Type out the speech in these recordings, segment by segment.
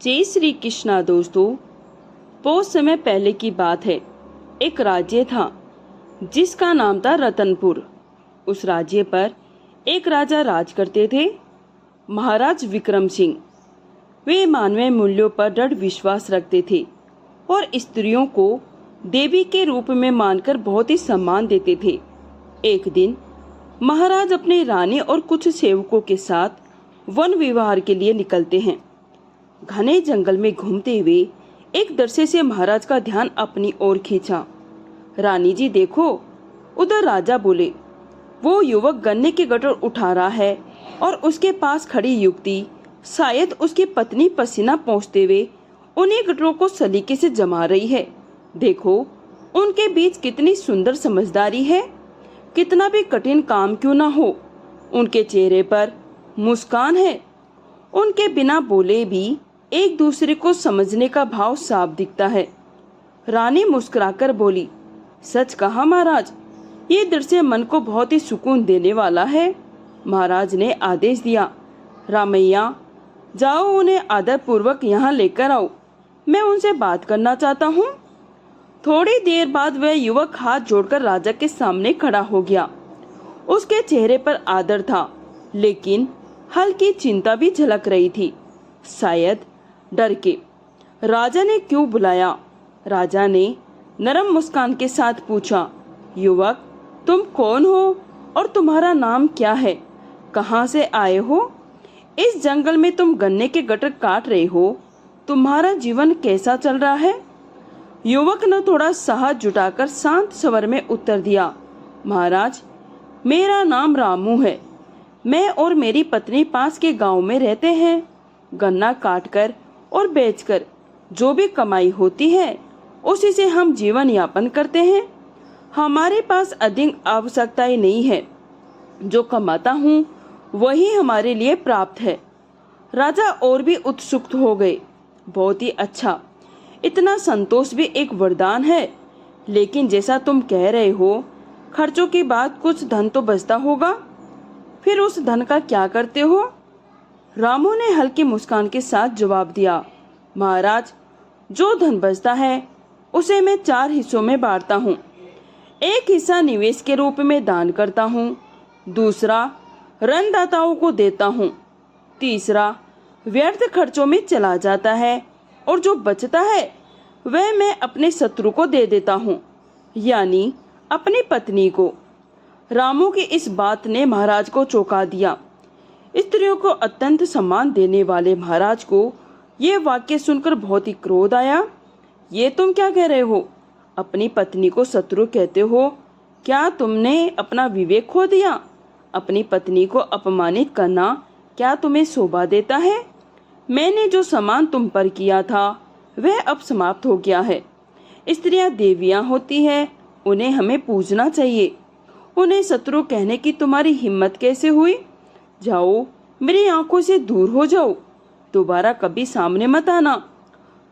जय श्री कृष्णा दोस्तों। बहुत समय पहले की बात है। एक राज्य था जिसका नाम था रतनपुर। उस राज्य पर एक राजा राज करते थे, महाराज विक्रम सिंह। वे मानवीय मूल्यों पर दृढ़ विश्वास रखते थे और स्त्रियों को देवी के रूप में मानकर बहुत ही सम्मान देते थे। एक दिन महाराज अपनी रानी और कुछ सेवकों के साथ वन विहार के लिए निकलते हैं। घने जंगल में घूमते हुए एक दृश्य से महाराज का ध्यान अपनी ओर खींचा। रानी जी देखो, उधर राजा बोले। वो युवक गन्ने के गट्टर उठा रहा है और उसके पास खड़ी युवती शायद उसकी पत्नी पसीना पोंछते हुए उन्हीं गट्टरों को सलीके से जमा रही है। देखो, उनके बीच कितनी सुंदर समझदारी है। कितना भी कठिन काम क्यों ना हो, उनके चेहरे पर मुस्कान है। उनके बिना बोले भी एक दूसरे को समझने का भाव साफ दिखता है। रानी मुस्कुराकर बोली, सच कहा महाराज, ये दृश्य मन को बहुत ही सुकून देने वाला है। महाराज ने आदेश दिया, रामैया जाओ, उन्हें आदर पूर्वक यहाँ लेकर आओ, मैं उनसे बात करना चाहता हूँ। थोड़ी देर बाद वह युवक हाथ जोड़कर राजा के सामने खड़ा हो गया। उसके चेहरे पर आदर था, लेकिन हल्की चिंता भी झलक रही थी, शायद डर के। राजा ने क्यों बुलाया? राजा ने नरम मुस्कान के साथ पूछा, युवक तुम कौन हो और तुम्हारा नाम क्या है? कहाँ से आए हो? इस जंगल में तुम गन्ने के गट्टर काट रहे हो। तुम्हारा जीवन कैसा चल रहा है? युवक ने थोड़ा साहस जुटाकर शांत स्वर में उत्तर दिया, महाराज मेरा नाम रामू है। मैं और मेरी पत्नी पास के गांव में रहते हैं। गन्ना काटकर और बेचकर जो भी कमाई होती है उसी से हम जीवन यापन करते हैं। हमारे पास अधिक आवश्यकताएं नहीं है। जो कमाता हूँ वही हमारे लिए प्राप्त है। राजा और भी उत्सुक हो गए। बहुत ही अच्छा, इतना संतोष भी एक वरदान है। लेकिन जैसा तुम कह रहे हो, खर्चों के बाद कुछ धन तो बचता होगा, फिर उस धन का क्या करते हो? रामू ने हल्की मुस्कान के साथ जवाब दिया, महाराज जो धन बचता है उसे मैं 4 हिस्सों में बांटता हूँ। एक हिस्सा निवेश के रूप में दान करता हूँ, दूसरा ऋणदाताओं को देता हूँ, तीसरा व्यर्थ खर्चों में चला जाता है और जो बचता है वह मैं अपने शत्रु को दे देता हूँ, यानी अपनी पत्नी को। रामू की इस बात ने महाराज को चौंका दिया। स्त्रियों को अत्यंत सम्मान देने वाले महाराज को ये वाक्य सुनकर बहुत ही क्रोध आया। ये तुम क्या कह रहे हो? अपनी पत्नी को शत्रु कहते हो? क्या तुमने अपना विवेक खो दिया? अपनी पत्नी को अपमानित करना क्या तुम्हें शोभा देता है? मैंने जो सम्मान तुम पर किया था वह अब समाप्त हो गया है। स्त्रियां देवियां होती है, उन्हें हमें पूजना चाहिए। उन्हें शत्रु कहने की तुम्हारी हिम्मत कैसे हुई? जाओ, मेरी आंखों से दूर हो जाओ, दोबारा कभी सामने मत आना।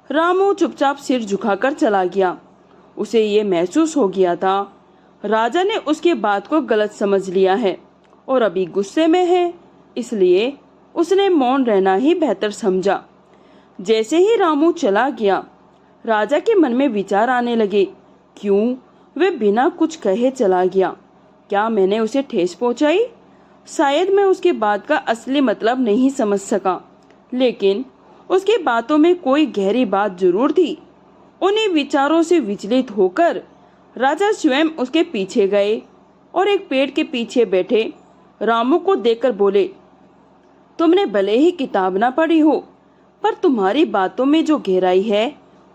रामू चुपचाप सिर झुकाकर चला गया। उसे ये महसूस हो गया था राजा ने उसकी बात को गलत समझ लिया है और अभी गुस्से में है, इसलिए उसने मौन रहना ही बेहतर समझा। जैसे ही रामू चला गया, राजा के मन में विचार आने लगे, क्यों वह बिना कुछ कहे चला गया? क्या मैंने उसे ठेस पहुंचाई? शायद मैं उसकी बात का असली मतलब नहीं समझ सका, लेकिन उसकी बातों में कोई गहरी बात जरूर थी। उन्हीं विचारों से विचलित होकर राजा स्वयं उसके पीछे गए और एक पेड़ के पीछे बैठे रामू को देखकर बोले, तुमने भले ही किताब ना पढ़ी हो, पर तुम्हारी बातों में जो गहराई है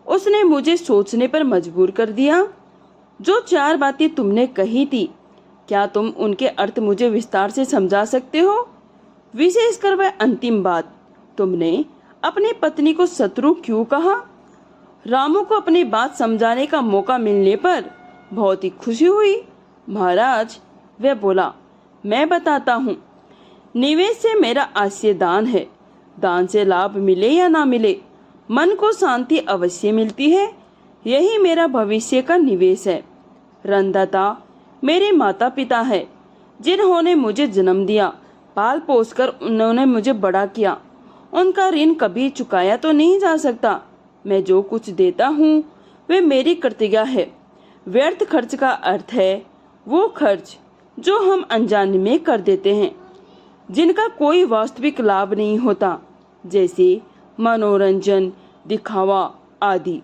उसने मुझे सोचने पर मजबूर कर दिया। जो 4 बातें तुमने कही थी, क्या तुम उनके अर्थ मुझे विस्तार से समझा सकते हो? विशेषकर वह अंतिम बात, तुमने अपनी पत्नी को शत्रु क्यों कहा? रामू को अपनी बात समझाने का मौका मिलने पर बहुत ही खुशी हुई। महाराज, वह बोला, मैं बताता हूँ। निवेश से मेरा आशय दान है। दान से लाभ मिले या ना मिले, मन को शांति अवश्य मिलती है। यही मेरा भविष्य का निवेश है। ऋणदाता मेरे माता पिता है, जिन्होंने मुझे जन्म दिया, पाल पोस कर उन्होंने मुझे बड़ा किया उनका ऋण कभी चुकाया तो नहीं जा सकता। मैं जो कुछ देता हूँ वे मेरी प्रतिज्ञा है। व्यर्थ खर्च का अर्थ है वो खर्च जो हम अनजाने में कर देते हैं, जिनका कोई वास्तविक लाभ नहीं होता, जैसे मनोरंजन, दिखावा आदि।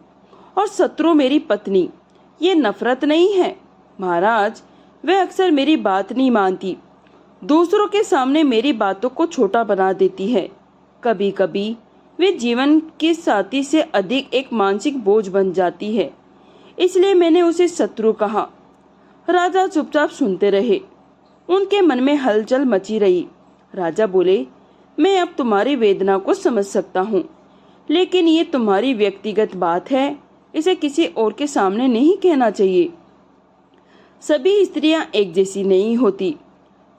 और शत्रु मेरी पत्नी, ये नफरत नहीं है महाराज, वह अक्सर मेरी बात नहीं मानती, दूसरों के सामने मेरी बातों को छोटा बना देती है। कभी कभी वे जीवन के साथी से अधिक एक मानसिक बोझ बन जाती है, इसलिए मैंने उसे शत्रु कहा। राजा चुपचाप सुनते रहे। उनके मन में हलचल मची रही। राजा बोले, मैं अब तुम्हारी वेदना को समझ सकता हूँ, लेकिन ये तुम्हारी व्यक्तिगत बात है, इसे किसी और के सामने नहीं कहना चाहिए। सभी स्त्रियां एक जैसी नहीं होती।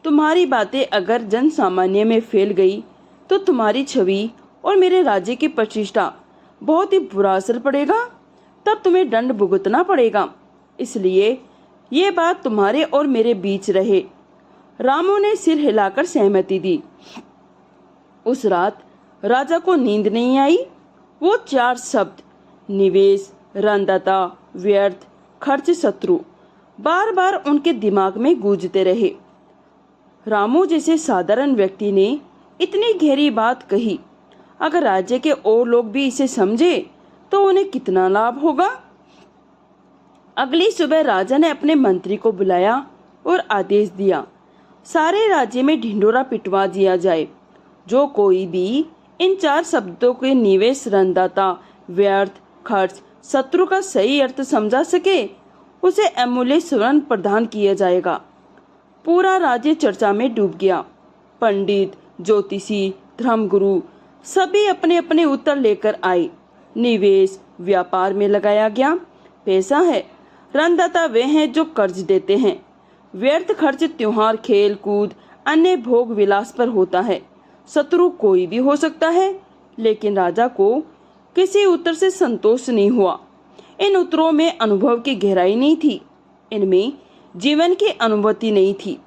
तुम्हारी बातें अगर जन सामान्य में फैल गई तो तुम्हारी छवि और मेरे राज्य की प्रतिष्ठा बहुत ही बुरा असर पड़ेगा। तब तुम्हें दंड भुगतना पड़ेगा। इसलिए ये बात तुम्हारे और मेरे बीच रहे। रामू ने सिर हिलाकर सहमति दी। उस रात राजा को नींद नहीं आई। वो 4 शब्द निवेश, ऋणदाता, व्यर्थ, खर्च, शत्रु बार बार उनके दिमाग में गूंजते रहे। रामू जैसे साधारण व्यक्ति ने इतनी गहरी बात कही, अगर राज्य के और लोग भी इसे समझे तो उन्हें कितना लाभ होगा। अगली सुबह राजा ने अपने मंत्री को बुलाया और आदेश दिया, सारे राज्य में ढिंढोरा पिटवा दिया जाए। जो कोई भी इन 4 शब्दों के निवेश, ऋणदाता, व्यर्थ, खर्च, शत्रु का सही अर्थ समझा सके, उसे अमूल्य स्वर्ण प्रदान किया जाएगा। पूरा राज्य चर्चा में डूब गया। पंडित, ज्योतिषी, धर्मगुरु सभी अपने अपने उत्तर लेकर आए। निवेश व्यापार में लगाया गया पैसा है। ऋणदाता वे हैं जो कर्ज देते हैं। व्यर्थ खर्च त्योहार, खेल कूद, अन्य भोग विलास पर होता है। शत्रु कोई भी हो सकता है। लेकिन राजा को किसी उत्तर से संतोष नहीं हुआ। इन उत्तरों में अनुभव की गहराई नहीं थी, इनमें जीवन की अनुभूति नहीं थी।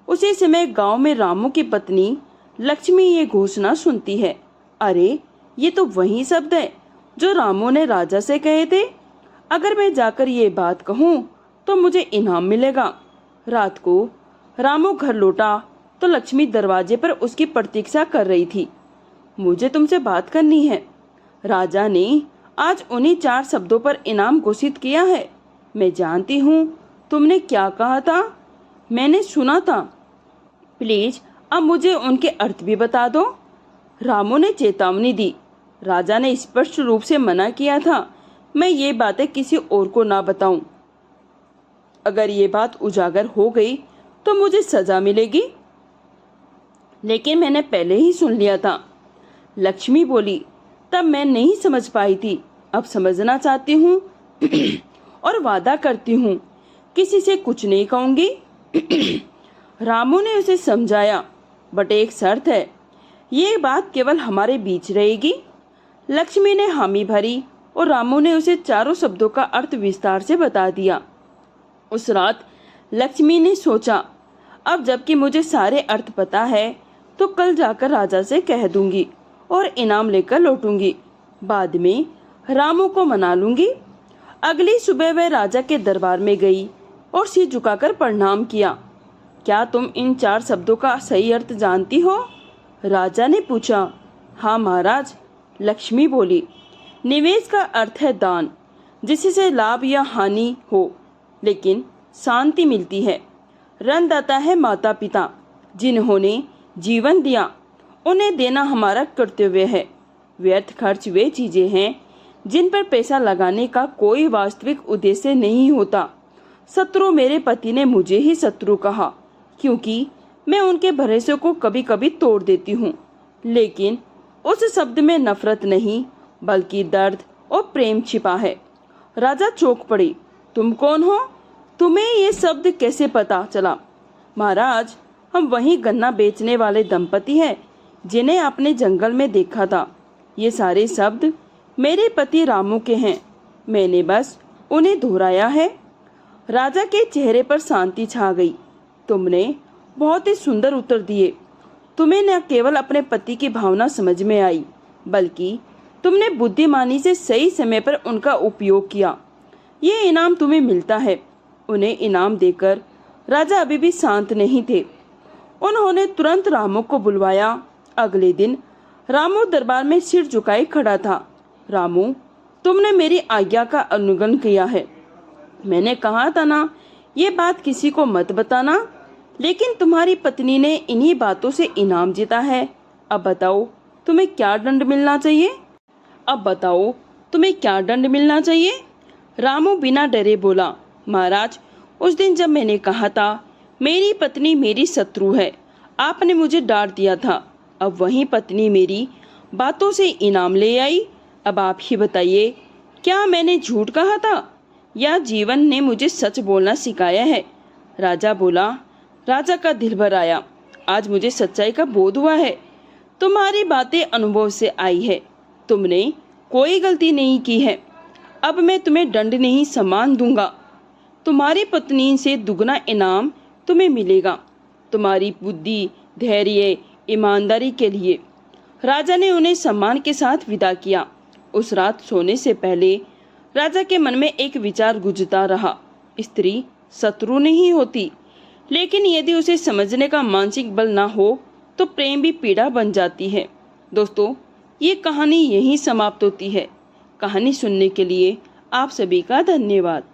उसी समय गांव में रामू की पत्नी लक्ष्मी ये घोषणा सुनती है, अरे ये तो वही शब्द है जो रामू ने राजा से कहे थे। अगर मैं जाकर ये बात कहूँ तो मुझे इनाम मिलेगा। रात को रामू घर लौटा तो लक्ष्मी दरवाजे पर उसकी प्रतीक्षा कर रही थी। मुझे तुमसे बात करनी है। राजा ने आज उन्हीं 4 शब्दों पर इनाम घोषित किया है। मैं जानती हूँ तुमने क्या कहा था, मैंने सुना था। प्लीज अब मुझे उनके अर्थ भी बता दो। रामू ने चेतावनी दी। राजा ने स्पष्ट रूप से मना किया था, मैं ये बातें किसी और को ना बताऊं। अगर ये बात उजागर हो गई तो मुझे सजा मिलेगी। लेकिन मैंने पहले ही सुन लिया था। लक्ष्मी बोली, तब मैं नहीं समझ पाई थी, अब समझना चाहती हूँ और वादा करती हूँ किसी से कुछ नहीं कहूंगी। रामू ने उसे समझाया, बट एक शर्त है, ये बात केवल हमारे बीच रहेगी। लक्ष्मी ने हामी भरी और रामू ने उसे 4 शब्दों का अर्थ विस्तार से बता दिया। उस रात लक्ष्मी ने सोचा, अब जबकि मुझे सारे अर्थ पता है तो कल जाकर राजा से कह दूंगी और इनाम लेकर लौटूंगी। बाद में रामू को मना लूंगी। अगली सुबह वह राजा के दरबार में गई और सिर झुकाकर प्रणाम किया। क्या तुम इन 4 शब्दों का सही अर्थ जानती हो? राजा ने पूछा। हाँ महाराज, लक्ष्मी बोली। निवेश का अर्थ है दान, जिससे लाभ या हानि हो लेकिन शांति मिलती है। ऋणदाता है माता पिता, जिन्होंने जीवन दिया, उन्हें देना हमारा कर्तव्य है। व्यर्थ खर्च वे चीजें हैं जिन पर पैसा लगाने का कोई वास्तविक उद्देश्य नहीं होता। शत्रु मेरे पति ने मुझे ही शत्रु कहा, क्योंकि मैं उनके भरोसे को कभी कभी तोड़ देती हूँ। लेकिन उस शब्द में नफरत नहीं बल्कि दर्द और प्रेम छिपा है। राजा चौंक पड़ी। तुम कौन हो? तुम्हें ये शब्द कैसे पता चला? महाराज, हम वही गन्ना बेचने वाले दंपति हैं जिन्हें आपने जंगल में देखा था। ये सारे शब्द मेरे पति रामू के हैं, मैंने बस उन्हें दोहराया है। राजा के चेहरे पर शांति छा गई। तुमने बहुत ही सुंदर उत्तर दिए। तुम्हें न केवल अपने पति की भावना समझ में आई, बल्कि तुमने बुद्धिमानी से सही समय पर उनका उपयोग किया। ये इनाम तुम्हें मिलता है। उन्हें इनाम देकर राजा अभी भी शांत नहीं थे। उन्होंने तुरंत रामू को बुलवाया। अगले दिन रामू दरबार में सिर झुकाए खड़ा था। रामू, तुमने मेरी आज्ञा का उल्लंघन किया है। मैंने कहा था ना, ये बात किसी को मत बताना, लेकिन तुम्हारी पत्नी ने इन्हीं बातों से इनाम जीता है। अब बताओ तुम्हें क्या दंड मिलना चाहिए? अब बताओ तुम्हें क्या दंड मिलना चाहिए? रामू बिना डरे बोला, महाराज, उस दिन जब मैंने कहा था मेरी पत्नी मेरी शत्रु है, आपने मुझे डांट दिया था। अब वही पत्नी मेरी बातों से इनाम ले आई। अब आप ही बताइए, क्या मैंने झूठ कहा था या जीवन ने मुझे सच बोलना सिखाया है? राजा बोला। राजा का दिल भर आया। आज मुझे सच्चाई का बोध हुआ है। तुम्हारी बातें अनुभव से आई है। तुमने कोई गलती नहीं की है। अब मैं तुम्हें दंड नहीं, सम्मान दूंगा। तुम्हारी पत्नी से दुगना इनाम तुम्हें मिलेगा, तुम्हारी बुद्धि, धैर्य, ईमानदारी के लिए। राजा ने उन्हें सम्मान के साथ विदा किया। उस रात सोने से पहले राजा के मन में एक विचार गुजरता रहा। स्त्री शत्रु नहीं होती, लेकिन यदि उसे समझने का मानसिक बल ना हो तो प्रेम भी पीड़ा बन जाती है। दोस्तों, ये कहानी यहीं समाप्त होती है। कहानी सुनने के लिए आप सभी का धन्यवाद।